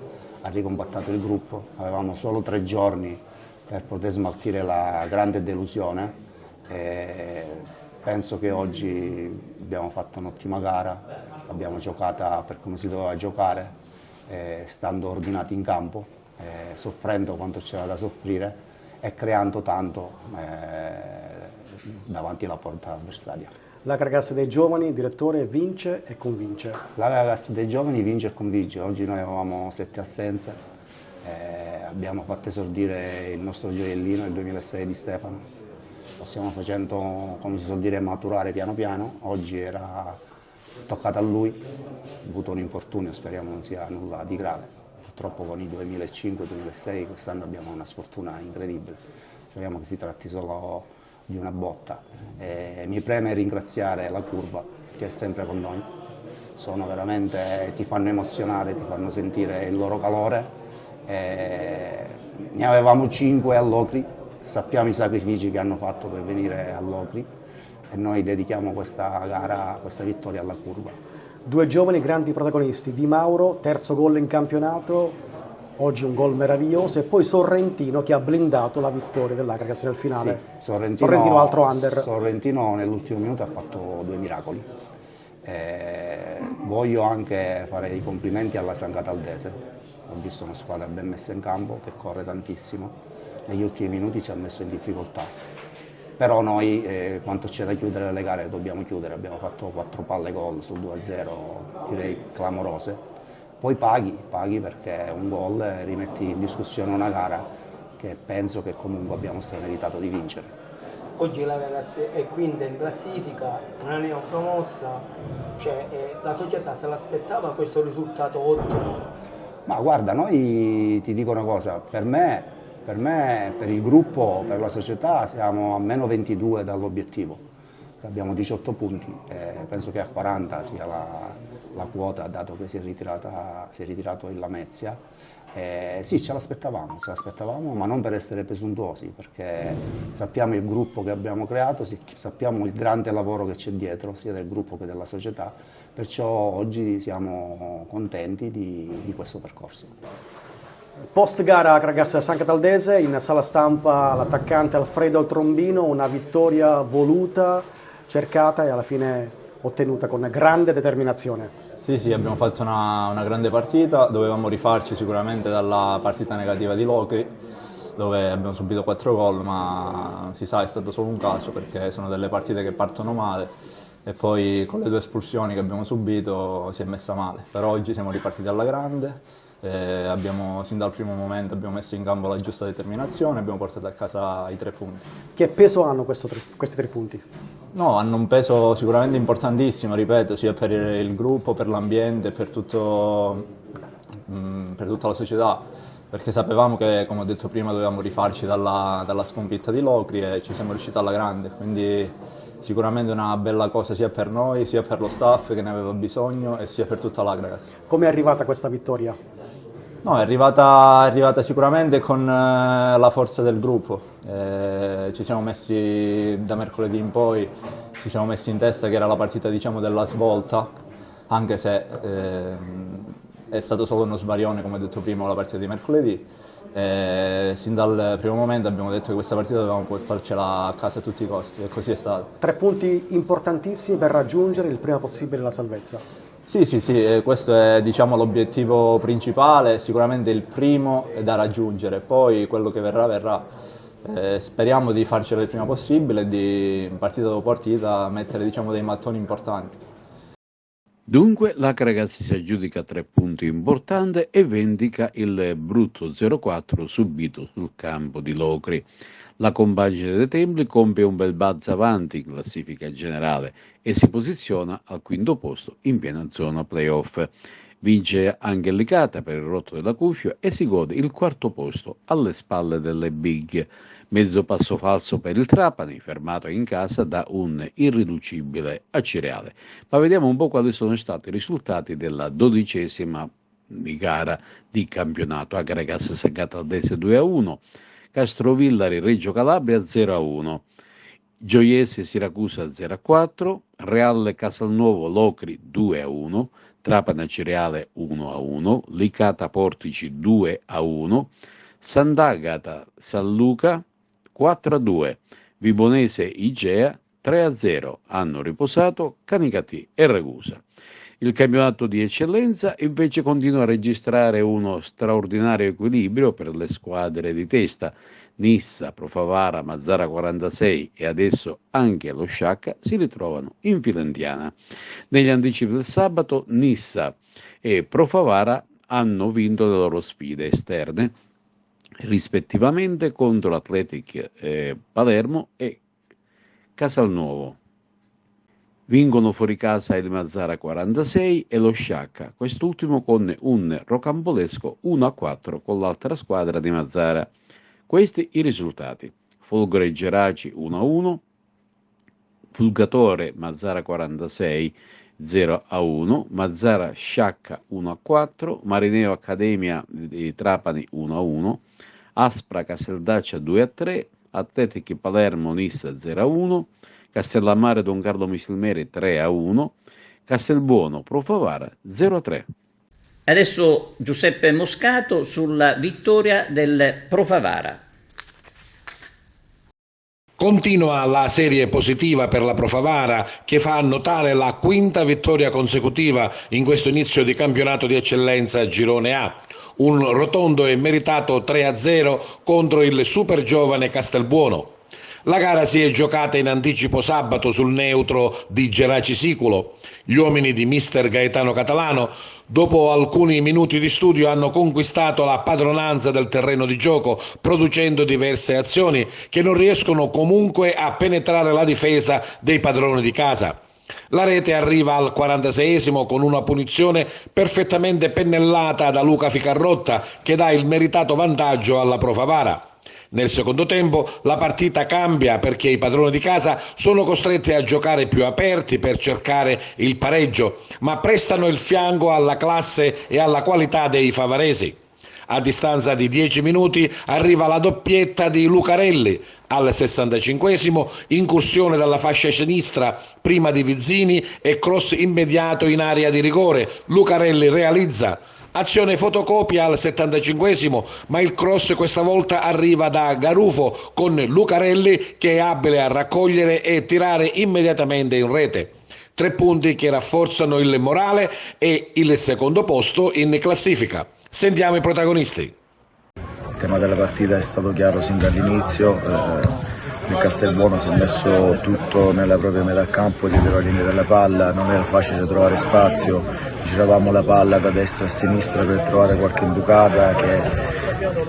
Speaker 19: ha ricompattato il gruppo, avevamo solo 3 giorni per poter smaltire la grande delusione e penso che oggi abbiamo fatto un'ottima gara, abbiamo giocata per come si doveva giocare, stando ordinati in campo, soffrendo quanto c'era da soffrire e creando tanto davanti alla porta avversaria.
Speaker 20: La Cragassa dei giovani, direttore, vince e convince.
Speaker 19: La Cragassa dei giovani vince e convince. Oggi noi avevamo 7 assenze, abbiamo fatto esordire il nostro gioiellino, il 2006 di Stefano. Lo stiamo facendo, come si suol dire, maturare piano piano. Oggi era toccato a lui, ha avuto un infortunio, speriamo non sia nulla di grave. Purtroppo con i 2005-2006 quest'anno abbiamo una sfortuna incredibile. Speriamo che si tratti solo di una botta. Mi preme ringraziare la curva che è sempre con noi, sono veramente, ti fanno emozionare, ti fanno sentire il loro calore. Ne avevamo 5 all'Ocri, sappiamo i sacrifici che hanno fatto per venire all'Ocri e noi dedichiamo questa gara, questa vittoria alla curva.
Speaker 20: 2 giovani grandi protagonisti, Di Mauro, terzo gol in campionato, oggi un gol meraviglioso, e poi Sorrentino che ha blindato la vittoria dell'Acregas nel finale.
Speaker 19: Sì, Sorrentino
Speaker 20: altro under.
Speaker 19: Sorrentino nell'ultimo minuto ha fatto 2 miracoli. Voglio anche fare i complimenti alla San Cataldese, ho visto una squadra ben messa in campo che corre tantissimo, negli ultimi minuti ci ha messo in difficoltà. però noi quanto c'è da chiudere le gare dobbiamo chiudere, abbiamo fatto 4 palle gol sul 2-0, direi clamorose, poi paghi perché un gol rimetti in discussione una gara che penso che comunque abbiamo strameritato di vincere.
Speaker 20: Oggi la Caracas è quinta in classifica, una neopromossa, la società se l'aspettava questo risultato ottimo?
Speaker 19: Ma guarda, noi ti dico una cosa, per me, per il gruppo, per la società siamo a meno 22 dall'obiettivo, abbiamo 18 punti, penso che a 40 sia la quota dato che si è ritirato il Lamezia. Sì, ce l'aspettavamo, ma non per essere presuntuosi, perché sappiamo il gruppo che abbiamo creato, sappiamo il grande lavoro che c'è dietro, sia del gruppo che della società, perciò oggi siamo contenti di questo percorso.
Speaker 20: Post gara Caracas San Cataldese, in sala stampa l'attaccante Alfredo Trombino, una vittoria voluta, cercata e alla fine ottenuta con grande determinazione.
Speaker 21: Sì, abbiamo fatto una grande partita, dovevamo rifarci sicuramente dalla partita negativa di Locri, dove abbiamo subito 4 gol, ma si sa è stato solo un caso perché sono delle partite che partono male e poi con le 2 espulsioni che abbiamo subito si è messa male, però oggi siamo ripartiti alla grande. Sin dal primo momento abbiamo messo in campo la giusta determinazione, abbiamo portato a casa i 3 punti.
Speaker 20: Che peso hanno questi 3 punti?
Speaker 21: No, hanno un peso sicuramente importantissimo, ripeto, sia per il gruppo, per l'ambiente, per tutta la società, perché sapevamo che, come ho detto prima, dovevamo rifarci dalla sconfitta di Locri e ci siamo riusciti alla grande, quindi sicuramente una bella cosa sia per noi, sia per lo staff che ne aveva bisogno e sia per tutta l'Agragas.
Speaker 20: Come è arrivata questa vittoria?
Speaker 21: No, è arrivata sicuramente con la forza del gruppo. Ci siamo messi da mercoledì in poi, ci siamo messi in testa che era la partita, diciamo, della svolta, anche se è stato solo uno svarione, come ho detto prima, la partita di mercoledì. Sin dal primo momento abbiamo detto che questa partita dovevamo portarcela a casa a tutti i costi e così è stato.
Speaker 20: 3 punti importantissimi per raggiungere il prima possibile la salvezza.
Speaker 21: Sì, questo è, diciamo, l'obiettivo principale, sicuramente il primo è da raggiungere, poi quello che verrà. Speriamo di farcela il prima possibile e di partita dopo partita mettere, diciamo, dei mattoni importanti.
Speaker 18: Dunque la Caracas si aggiudica 3 punti importanti e vendica il brutto 0-4 subito sul campo di Locri. La compagine dei Templi compie un bel balzo avanti in classifica generale e si posiziona al 5° posto in piena zona playoff. Vince anche Licata per il rotto della cuffia e si gode il 4° posto alle spalle delle Big. Mezzo passo falso per il Trapani, fermato in casa da un irriducibile Acireale. Ma vediamo un po' quali sono stati i risultati della 12ª di gara di campionato. A Caracas San Cataldese 2-1, Castrovillari Reggio Calabria 0-1, Gioiese Siracusa 0-4, Reale Casalnuovo Locri 2-1, Trapani Acireale 1-1, Licata Portici 2-1, Sant'Agata San Luca 4-2, Vibonese Igea 3-0, hanno riposato Canicati e Ragusa. Il campionato di eccellenza invece continua a registrare uno straordinario equilibrio per le squadre di testa. Nissa, Profavara, Mazzara 46 e adesso anche lo Sciacca si ritrovano in fila indiana. Negli anticipi del sabato Nissa e Profavara hanno vinto le loro sfide esterne, rispettivamente contro l'Athletic Palermo e Casalnuovo. Vincono fuori casa il Mazzara 46 e lo Sciacca, quest'ultimo con un rocambolesco 1-4 con l'altra squadra di Mazzara. Questi i risultati: Folgore Geraci 1-1, Fulgatore Mazzara 46 0-1, Mazzara Sciacca 1-4, Marineo Accademia di Trapani 1-1, Aspra Casteldaccia 2-3, Atletichi Palermo Nissa 0-1, Castellammare Don Carlo Misilmeri 3-1, Castelbuono Profavara 0-3.
Speaker 1: Adesso Giuseppe Moscato sulla vittoria del Profavara.
Speaker 22: Continua la serie positiva per la Profavara che fa annotare la 5ª vittoria consecutiva in questo inizio di campionato di eccellenza Girone A. Un rotondo e meritato 3-0 contro il super giovane Castelbuono. La gara si è giocata in anticipo sabato sul neutro di Geraci Siculo. Gli uomini di mister Gaetano Catalano, dopo alcuni minuti di studio, hanno conquistato la padronanza del terreno di gioco, producendo diverse azioni che non riescono comunque a penetrare la difesa dei padroni di casa. La rete arriva al 46esimo con una punizione perfettamente pennellata da Luca Ficarrotta, che dà il meritato vantaggio alla Pro Favara. Nel secondo tempo la partita cambia perché i padroni di casa sono costretti a giocare più aperti per cercare il pareggio, ma prestano il fianco alla classe e alla qualità dei favaresi. A distanza di 10 minuti arriva la doppietta di Lucarelli. Al 65esimo incursione dalla fascia sinistra prima di Vizzini e cross immediato in area di rigore. Lucarelli realizza. Azione fotocopia al 75esimo, ma il cross questa volta arriva da Garufo con Lucarelli che è abile a raccogliere e tirare immediatamente in rete. 3 punti che rafforzano il morale e il secondo posto in classifica. Sentiamo i protagonisti.
Speaker 3: Il tema della partita è stato chiaro sin dall'inizio. Il Castelbuono si è messo tutto nella propria metà campo dietro la linea della palla, non era facile trovare spazio, giravamo la palla da destra a sinistra per trovare qualche imbucata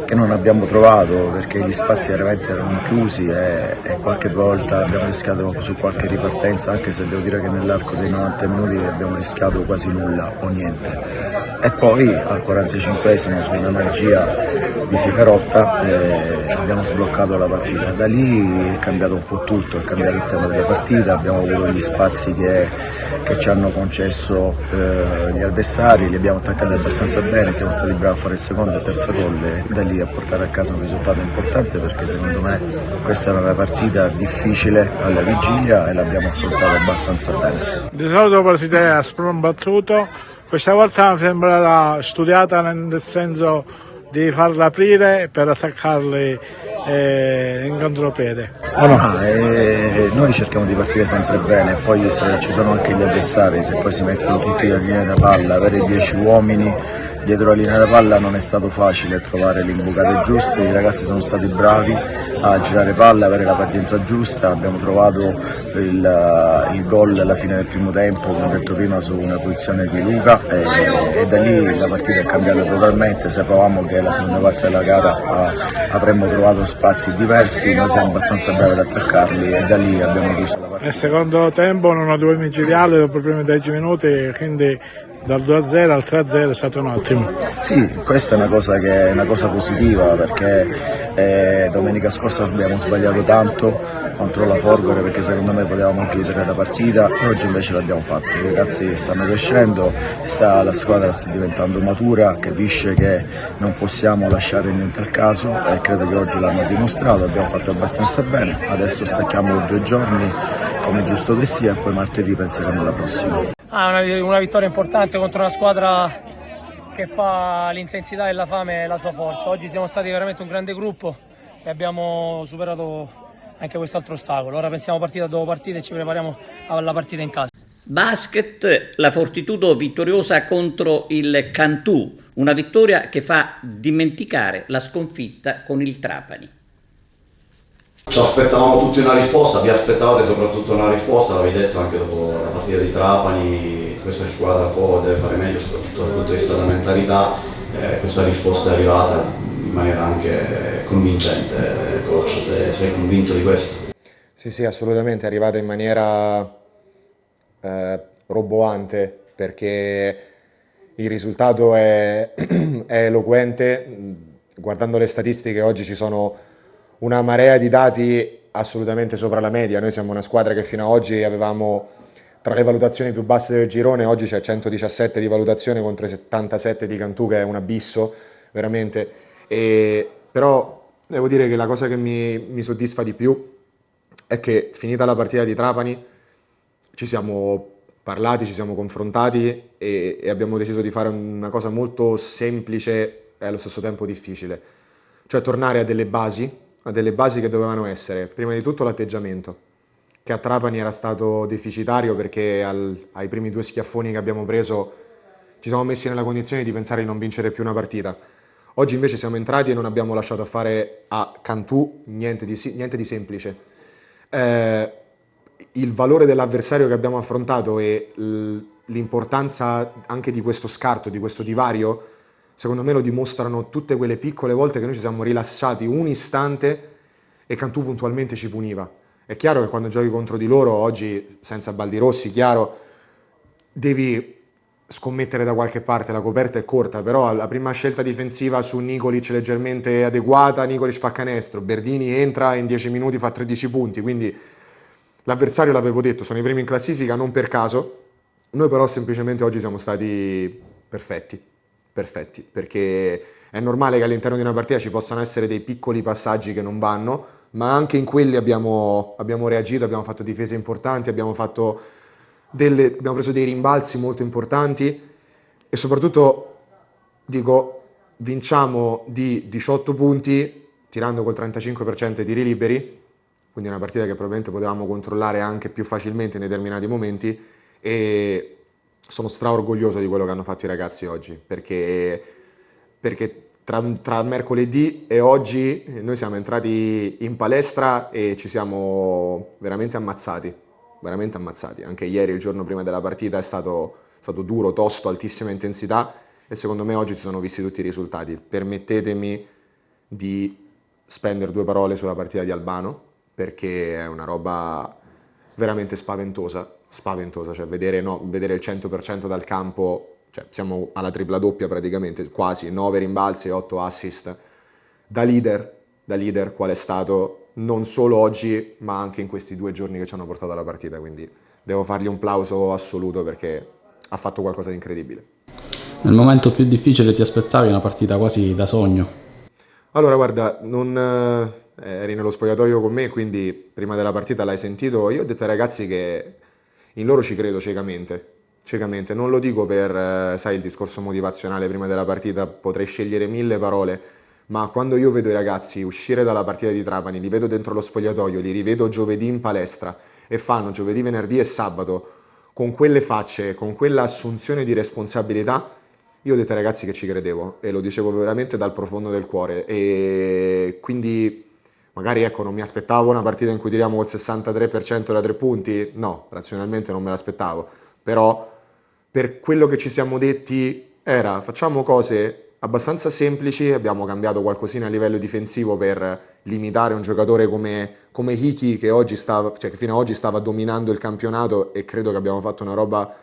Speaker 3: che non abbiamo trovato perché gli spazi veramente erano chiusi e qualche volta abbiamo rischiato su qualche ripartenza, anche se devo dire che nell'arco dei 90 minuti abbiamo rischiato quasi nulla o niente. E poi al 45esimo su una magia di Ficarotta abbiamo sbloccato la partita. Da lì è cambiato un po' tutto, è cambiato il tema della partita, abbiamo avuto gli spazi che ci hanno concesso gli avversari, li abbiamo attaccati abbastanza bene, siamo stati bravi a fare il secondo e terzo gol e da lì a portare a casa un risultato importante perché secondo me questa era una partita difficile alla vigilia e l'abbiamo affrontata abbastanza bene.
Speaker 4: Di solito la partita è a sprone battuto, questa volta mi sembra studiata nel senso di farla aprire per attaccarli in contropiede.
Speaker 3: Noi cerchiamo di partire sempre bene, poi se ci sono anche gli avversari, se poi si mettono tutti la linea da palla, avere 10 uomini dietro la linea da palla non è stato facile trovare le imbucate giuste, i ragazzi sono stati bravi a girare palla, avere la pazienza giusta, abbiamo trovato il gol alla fine del primo tempo, come ho detto prima, su una posizione di Luca e da lì la partita è cambiata totalmente, sapevamo che la seconda parte della gara avremmo trovato spazi diversi, noi siamo abbastanza bravi ad attaccarli e da lì abbiamo chiuso la partita.
Speaker 4: Nel secondo tempo non ho 2 micidiali dopo i primi 10 minuti, quindi dal 2-0 al 3-0 è stato un ottimo.
Speaker 3: Sì, questa è una cosa positiva perché domenica scorsa abbiamo sbagliato tanto contro la Folgore perché secondo me potevamo chiudere la partita, oggi invece l'abbiamo fatto, i ragazzi stanno crescendo, la squadra sta diventando matura, capisce che non possiamo lasciare niente al caso e credo che oggi l'hanno dimostrato, abbiamo fatto abbastanza bene, adesso stacchiamo 2 giorni come giusto che sia e poi martedì penseremo alla prossima.
Speaker 23: Una vittoria importante contro una squadra che fa l'intensità e la fame la sua forza. Oggi siamo stati veramente un grande gruppo e abbiamo superato anche quest'altro ostacolo. Ora pensiamo partita dopo partita e ci prepariamo alla partita in casa.
Speaker 1: Basket, la Fortitudo vittoriosa contro il Cantù, una vittoria che fa dimenticare la sconfitta con il Trapani.
Speaker 24: Ci aspettavamo tutti una risposta, vi aspettavate soprattutto una risposta, l'avevi detto anche dopo la partita di Trapani, questa squadra un po' deve fare meglio soprattutto dal punto di vista della mentalità, questa risposta è arrivata in maniera anche convincente, coach, sei convinto di questo?
Speaker 25: Sì, assolutamente, è arrivata in maniera roboante perché il risultato è eloquente, guardando le statistiche oggi ci sono una marea di dati assolutamente sopra la media, noi siamo una squadra che fino ad oggi avevamo tra le valutazioni più basse del girone, oggi c'è 117 di valutazione contro i 77 di Cantù, che è un abisso veramente, però devo dire che la cosa che mi soddisfa di più è che finita la partita di Trapani ci siamo parlati, ci siamo confrontati e abbiamo deciso di fare una cosa molto semplice e allo stesso tempo difficile, cioè tornare a delle basi che dovevano essere, prima di tutto l'atteggiamento, che a Trapani era stato deficitario perché ai primi 2 schiaffoni che abbiamo preso ci siamo messi nella condizione di pensare di non vincere più una partita. Oggi invece siamo entrati e non abbiamo lasciato fare a Cantù niente di semplice. il valore dell'avversario che abbiamo affrontato e l'importanza anche di questo scarto, di questo divario, secondo me lo dimostrano tutte quelle piccole volte che noi ci siamo rilassati un istante e Cantù puntualmente ci puniva. È chiaro che quando giochi contro di loro, oggi senza Baldirossi, chiaro, devi scommettere da qualche parte, la coperta è corta, però la prima scelta difensiva su Nikolic leggermente adeguata, Nikolic fa canestro, Berdini entra e in 10 minuti fa 13 punti, quindi l'avversario, l'avevo detto, sono i primi in classifica, non per caso. Noi però semplicemente oggi siamo stati perfetti, perché è normale che all'interno di una partita ci possano essere dei piccoli passaggi che non vanno, ma anche in quelli abbiamo reagito, abbiamo fatto difese importanti, abbiamo preso dei rimbalzi molto importanti e soprattutto, dico, vinciamo di 18 punti tirando col 35% di tiri liberi, quindi una partita che probabilmente potevamo controllare anche più facilmente in determinati momenti, e sono straorgoglioso di quello che hanno fatto i ragazzi oggi, perché tra mercoledì e oggi noi siamo entrati in palestra e ci siamo veramente ammazzati, anche ieri, il giorno prima della partita, è stato duro, tosto, altissima intensità, e secondo me oggi si sono visti tutti i risultati. Permettetemi di spendere 2 parole sulla partita di Albano, perché è una roba veramente spaventosa, cioè vedere il 100% dal campo, cioè siamo alla tripla doppia praticamente, quasi 9 rimbalzi e 8 assist, da leader qual è stato non solo oggi ma anche in questi 2 giorni che ci hanno portato alla partita, quindi devo fargli un plauso assoluto perché ha fatto qualcosa di incredibile.
Speaker 5: Nel momento più difficile ti aspettavi una partita quasi da sogno?
Speaker 25: Allora guarda, eri nello spogliatoio con me, quindi prima della partita l'hai sentito, io ho detto ai ragazzi che in loro ci credo ciecamente, non lo dico per, sai, il discorso motivazionale prima della partita, potrei scegliere 1000 parole, ma quando io vedo i ragazzi uscire dalla partita di Trapani, li vedo dentro lo spogliatoio, li rivedo giovedì in palestra e fanno giovedì, venerdì e sabato con quelle facce, con quella assunzione di responsabilità, io ho detto ai ragazzi che ci credevo e lo dicevo veramente dal profondo del cuore, e quindi magari ecco non mi aspettavo una partita in cui tiriamo col 63% da 3 punti, no, razionalmente non me l'aspettavo, però per quello che ci siamo detti era facciamo cose abbastanza semplici, abbiamo cambiato qualcosina a livello difensivo per limitare un giocatore come Hiki che fino ad oggi stava dominando il campionato, e credo che abbiamo fatto una roba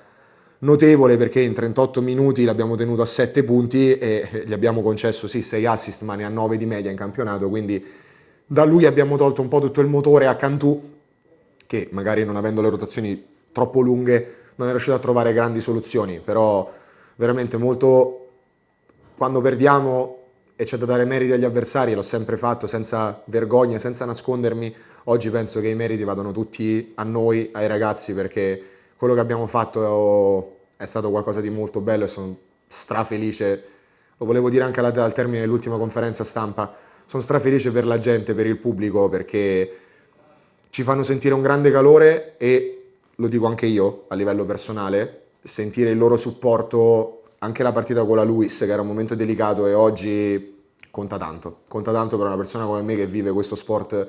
Speaker 25: notevole perché in 38 minuti l'abbiamo tenuto a 7 punti e gli abbiamo concesso 6 assist ma ne ha 9 di media in campionato, quindi da lui abbiamo tolto un po' tutto il motore a Cantù, che magari non avendo le rotazioni troppo lunghe non è riuscito a trovare grandi soluzioni, però veramente molto, quando perdiamo e c'è da dare meriti agli avversari, l'ho sempre fatto senza vergogna, senza nascondermi. Oggi penso che i meriti vadano tutti a noi, ai ragazzi, perché quello che abbiamo fatto è stato qualcosa di molto bello e sono strafelice, lo volevo dire anche al termine dell'ultima conferenza stampa, sono strafelice per la gente, per il pubblico, perché ci fanno sentire un grande calore e, lo dico anche io a livello personale, sentire il loro supporto, anche la partita con la Luis che era un momento delicato e oggi conta tanto per una persona come me che vive questo sport,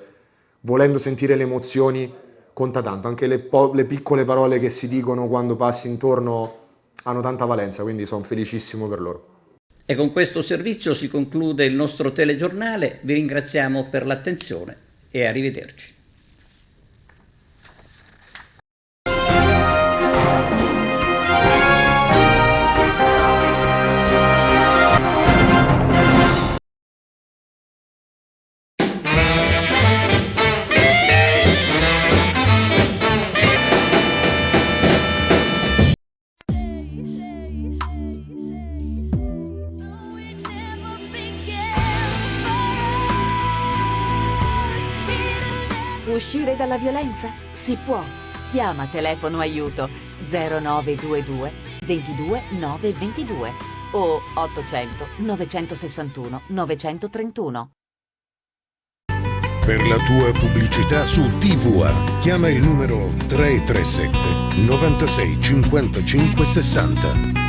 Speaker 25: volendo sentire le emozioni conta tanto, anche le piccole parole che si dicono quando passi intorno hanno tanta valenza, quindi sono felicissimo per loro.
Speaker 1: E con questo servizio si conclude il nostro telegiornale, vi ringraziamo per l'attenzione e arrivederci.
Speaker 6: Uscire dalla violenza? Si può. Chiama Telefono Aiuto 0922 22 922 o 800 961 931.
Speaker 7: Per la tua pubblicità su TVA chiama il numero 337 96 55 60.